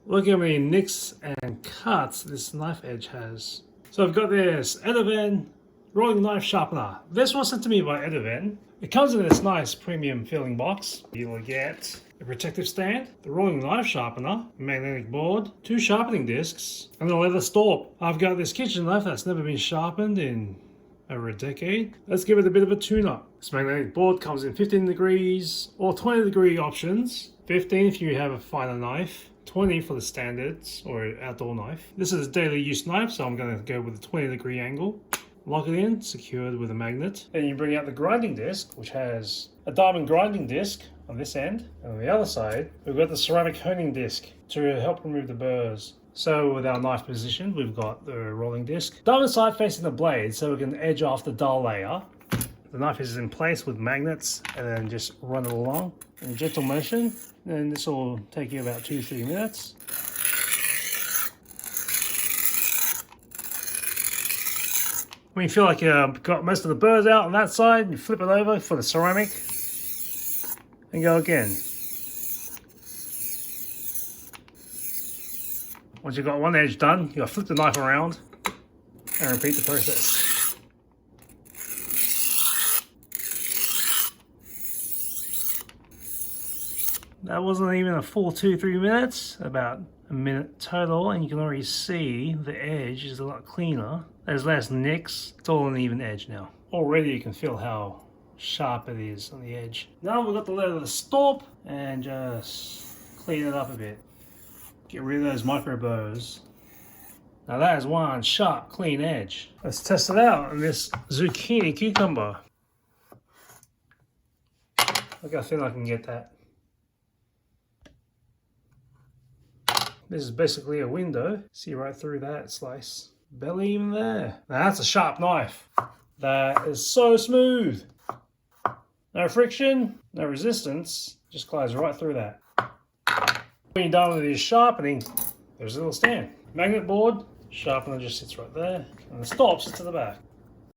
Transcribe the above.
Look how many nicks and cuts this knife edge has. So I've got this Edoven rolling knife sharpener. This was sent to me by Edoven. It comes in this nice premium filling box. You'll get a protective stand, the rolling knife sharpener, a magnetic board, 2 sharpening discs, and a leather Strop. I've got this kitchen knife that's never been sharpened in over a decade. Let's give it a bit of a tune-up. This magnetic board comes in 15 degrees or 20 degree options. 15 if you have a finer knife, 20 for the standards or outdoor knife. This is a daily use knife, so I'm going to go with a 20 degree angle. Lock it in, secured with a magnet. Then you bring out the grinding disc, which has a diamond grinding disc on this end. And on the other side, we've got the ceramic honing disc to help remove the burrs. So with our knife positioned, we've got the rolling disc. Diamond side facing the blade, so we can edge off the dull layer. The knife is in place with magnets, and then just run it along in gentle motion. And this will take you about 2-3 minutes. When you feel like you've got most of the burrs out on that side, you flip it over for the ceramic and go again. Once you've got one edge done, you gotta flip the knife around and repeat the process. That wasn't even a full 2-3 minutes, about a minute total, and you can already see the edge is a lot cleaner. There's less nicks. It's all an even edge now. Already you can feel how sharp it is on the edge. Now we've got the leather Strop and just clean it up a bit. Get rid of those micro burrs. Now that is one sharp, clean edge. Let's test it out on this zucchini cucumber. Look how thin I can get that. This is basically a window. See right through that slice. Barely even there. Now that's a sharp knife. That is so smooth. No friction, no resistance. Just glides right through that. When you're done with your sharpening, there's a little stand. Magnet board, sharpener just sits right there. And the Strop sits at the back.